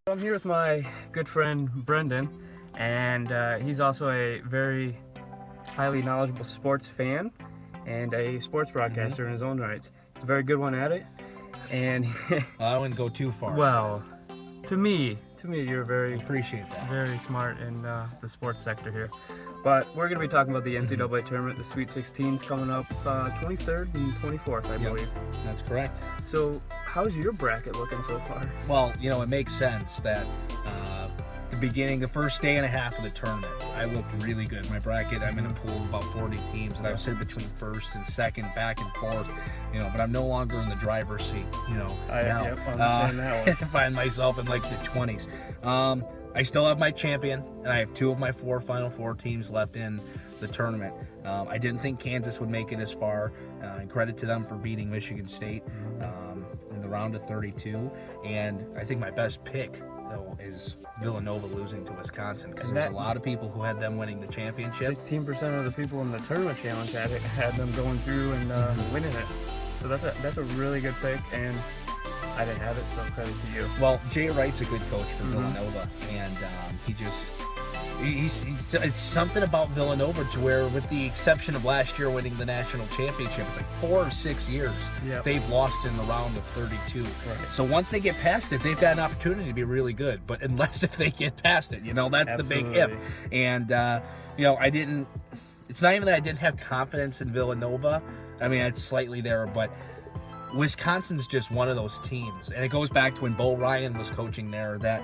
I'm here with my good friend Brendan, and he's also a very highly knowledgeable sports fan and a sports broadcaster in his own rights. He's a very good one at it, and I wouldn't go too far. well, to me, you're very Appreciate that. very smart in the sports sector here. But we're going to be talking about the NCAA tournament. The Sweet 16 is coming up 23rd and 24th, I believe. That's correct. So how's your bracket looking so far? Well, it makes sense that the first day and a half of the tournament, I looked really good. My bracket, I'm in a pool of about 40 teams, and I was sitting between first and second, back and forth, but I'm no longer in the driver's seat, I understand that one. I find myself in like the 20s. I still have my champion, and I have two of my four Final Four teams left in the tournament. I didn't think Kansas would make it as far, and credit to them for beating Michigan State in the round of 32. And I think my best pick, though, is Villanova losing to Wisconsin, because there's a lot of people who had them winning the championship. 16% of the people in the tournament challenge had them going through and winning it. So that's a really good pick, and I didn't have it, so credit to you. Well, Jay Wright's a good coach for Villanova, and it's something about Villanova to where, with the exception of last year winning the national championship, it's like 4 or 6 years they've lost in the round of 32. Right. So once they get past it, they've got an opportunity to be really good. But unless if they get past it, that's Absolutely. the big if. And I didn't. It's not even that I didn't have confidence in Villanova. I mean, it's slightly there, but Wisconsin's just one of those teams, and it goes back to when Bo Ryan was coaching there, that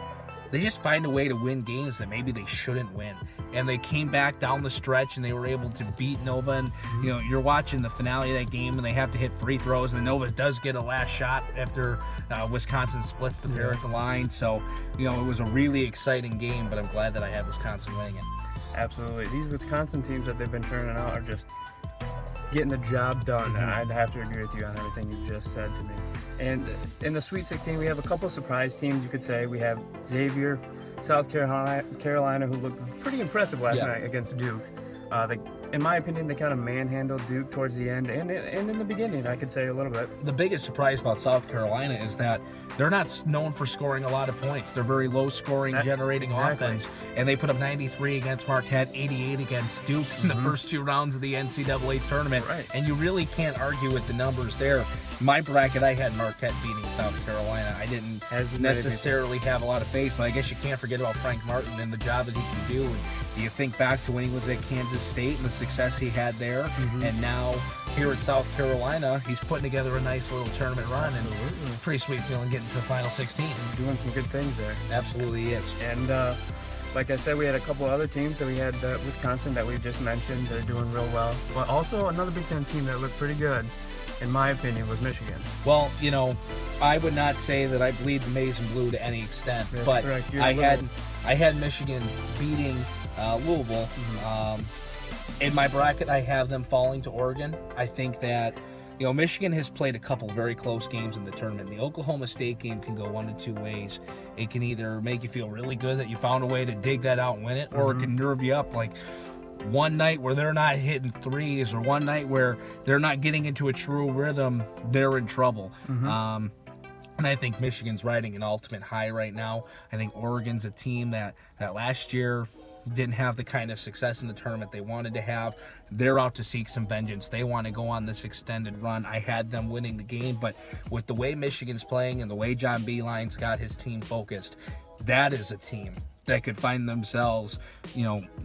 they just find a way to win games that maybe they shouldn't win. And they came back down the stretch, and they were able to beat Nova. And you're watching the finale of that game, and they have to hit free throws, and Nova does get a last shot after Wisconsin splits the pair at the line. So it was a really exciting game, but I'm glad that I had Wisconsin winning it. Absolutely. These Wisconsin teams that they've been turning out are just getting the job done. I'd have to agree with you on everything you just said to me. And in the Sweet 16, we have a couple surprise teams, you could say. We have Xavier, South Carolina, who looked pretty impressive last night against Duke. In my opinion, they kind of manhandled Duke towards the end and in the beginning, I could say a little bit. The biggest surprise about South Carolina is that they're not known for scoring a lot of points. They're very low-scoring, generating offense, and they put up 93 against Marquette, 88 against Duke in the first two rounds of the NCAA tournament, and you really can't argue with the numbers there. My bracket, I had Marquette beating South Carolina. I didn't necessarily have a lot of faith, but I guess you can't forget about Frank Martin and the job that he can do. And you think back to when he was at Kansas State and the success he had there, and now here at South Carolina, he's putting together a nice little tournament run, and pretty sweet feeling getting to the Final 16. Doing some good things there. Absolutely is. And like I said, we had a couple other teams. So we had Wisconsin that we just mentioned. They're doing real well. But also another Big Ten team that looked pretty good, in my opinion, was Michigan. Well, I would not say that I bleed the maize and blue to any extent, but I had Michigan beating Louisville. In my bracket, I have them falling to Oregon. I think that Michigan has played a couple very close games in the tournament. The Oklahoma State game can go one of two ways. It can either make you feel really good that you found a way to dig that out and win it, or it can nerve you up, like one night where they're not hitting threes, or one night where they're not getting into a true rhythm, they're in trouble. And I think Michigan's riding an ultimate high right now. I think Oregon's a team that last year didn't have the kind of success in the tournament they wanted to have. They're out to seek some vengeance. They want to go on this extended run. I had them winning the game, but with the way Michigan's playing and the way John Beilein's got his team focused, that is a team that could find themselves,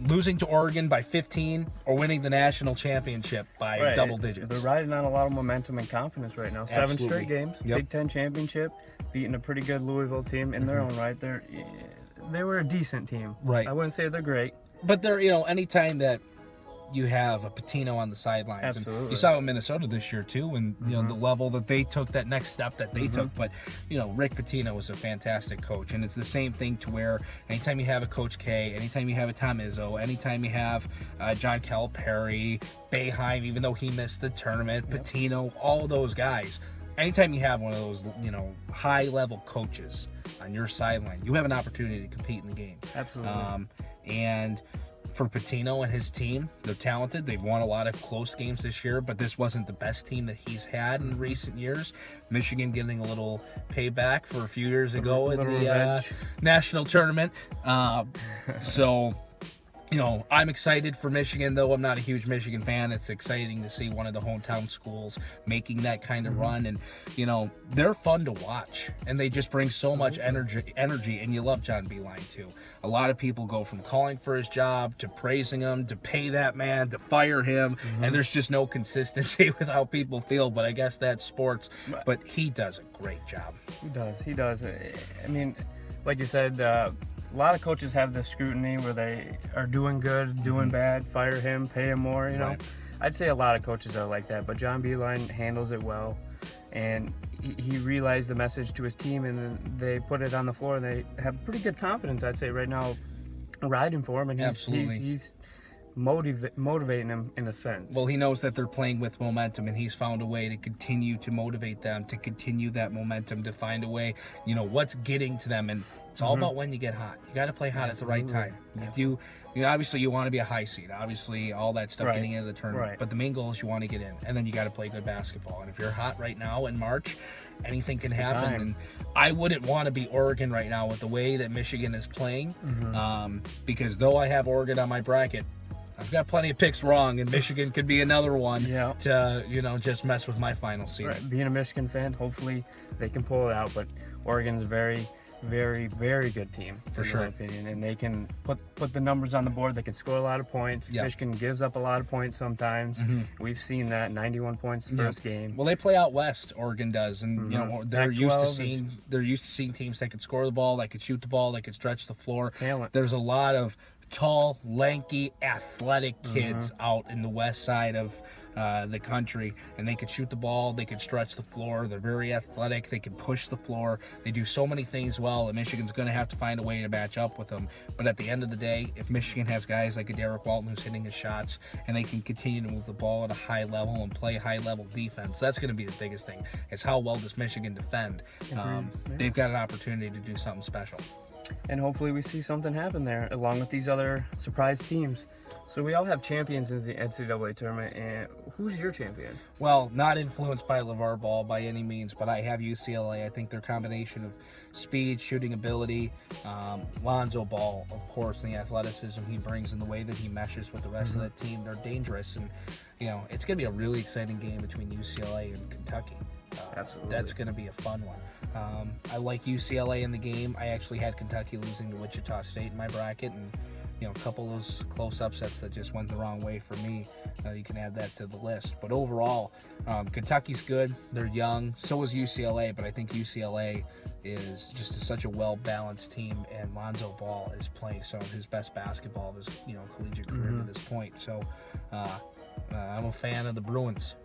losing to Oregon by 15 or winning the national championship by double digits. They're riding on a lot of momentum and confidence right now. 7 straight games, Big Ten championship, beating a pretty good Louisville team in their own right. They were a decent team. Right. I wouldn't say they're great. But they're, anytime that you have a Pitino on the sidelines. Absolutely. And you saw it in Minnesota this year too, and the level that they took, that next step that they took. But Rick Pitino was a fantastic coach, and it's the same thing to where anytime you have a Coach K, anytime you have a Tom Izzo, anytime you have John Calipari, Boeheim, even though he missed the tournament, Pitino, all those guys. Anytime you have one of those, high-level coaches on your sideline, you have an opportunity to compete in the game. Absolutely. And for Patino and his team. They're talented. They've won a lot of close games this year, but this wasn't the best team that he's had in recent years. Michigan getting a little payback for a few years ago in the national tournament. So, you know, I'm excited for Michigan, though I'm not a huge Michigan fan. It's exciting to see one of the hometown schools making that kind of run. And, you know, they're fun to watch. And they just bring so much energy. And you love John Beilein, too. A lot of people go from calling for his job to praising him to pay that man to fire him. And there's just no consistency with how people feel. But I guess that's sports. But he does a great job. He does. I mean, like you said, a lot of coaches have this scrutiny where they are doing good, doing bad, fire him, pay him more, you know. Right. I'd say a lot of coaches are like that, but John Beilein handles it well, and he realized the message to his team, and then they put it on the floor, and they have pretty good confidence, I'd say, right now, riding for him, and he's motivating them in a sense. Well, he knows that they're playing with momentum, and he's found a way to continue to motivate them, to continue that momentum, to find a way, you know, what's getting to them. And it's all about when you get hot. You got to play hot at the right time. You know, obviously you want to be a high seed, obviously all that stuff getting into the tournament, but the main goal is you want to get in, and then you got to play good basketball. And if you're hot right now in March, anything can happen. And I wouldn't want to be Oregon right now with the way that Michigan is playing, because though I have Oregon on my bracket, I've got plenty of picks wrong, and Michigan could be another one to, you know, just mess with my final seed. Right. Being a Michigan fan, hopefully they can pull it out, but Oregon's a very, very, very good team, in my opinion, and they can put the numbers on the board. They can score a lot of points. Michigan gives up a lot of points sometimes. We've seen that, 91 points first game. Well, they play out west, Oregon does, and you know they're used to seeing teams that could score the ball, that could shoot the ball, that could stretch the floor. Talent. There's a lot of tall, lanky, athletic kids out in the west side of the country, and they could shoot the ball, they could stretch the floor, they're very athletic, they can push the floor, they do so many things well, and Michigan's going to have to find a way to match up with them. But at the end of the day, if Michigan has guys like a Derek Walton who's hitting his shots, and they can continue to move the ball at a high level and play high level defense, that's going to be the biggest thing, is how well does Michigan defend. They've got an opportunity to do something special. And hopefully we see something happen there, along with these other surprise teams. So we all have champions in the NCAA tournament, and who's your champion? Well, not influenced by LeVar Ball by any means, but I have UCLA. I think their combination of speed, shooting ability, Lonzo Ball, of course, and the athleticism he brings and the way that he meshes with the rest of that team, they're dangerous. And, you know, it's going to be a really exciting game between UCLA and Kentucky. Absolutely. That's going to be a fun one. I like UCLA in the game. I actually had Kentucky losing to Wichita State in my bracket, and you know, a couple of those close upsets that just went the wrong way for me. You can add that to the list. But overall, Kentucky's good. They're young. So is UCLA, but I think UCLA is just such a well-balanced team, and Lonzo Ball is playing some of his best basketball of his collegiate career to this point. So I'm a fan of the Bruins.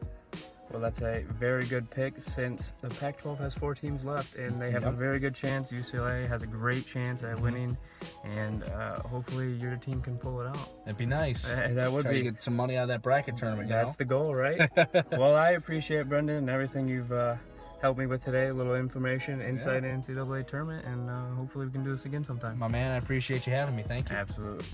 Well, that's a very good pick, since the Pac-12 has 4 teams left, and they have a very good chance. UCLA has a great chance at winning, and hopefully your team can pull it out. That'd be nice. That would Try to get some money out of that bracket tournament. That's the goal, right? Well, I appreciate, Brendan, and everything you've helped me with today. A little information, insight into NCAA tournament, and hopefully we can do this again sometime. My man, I appreciate you having me. Thank you. Absolutely.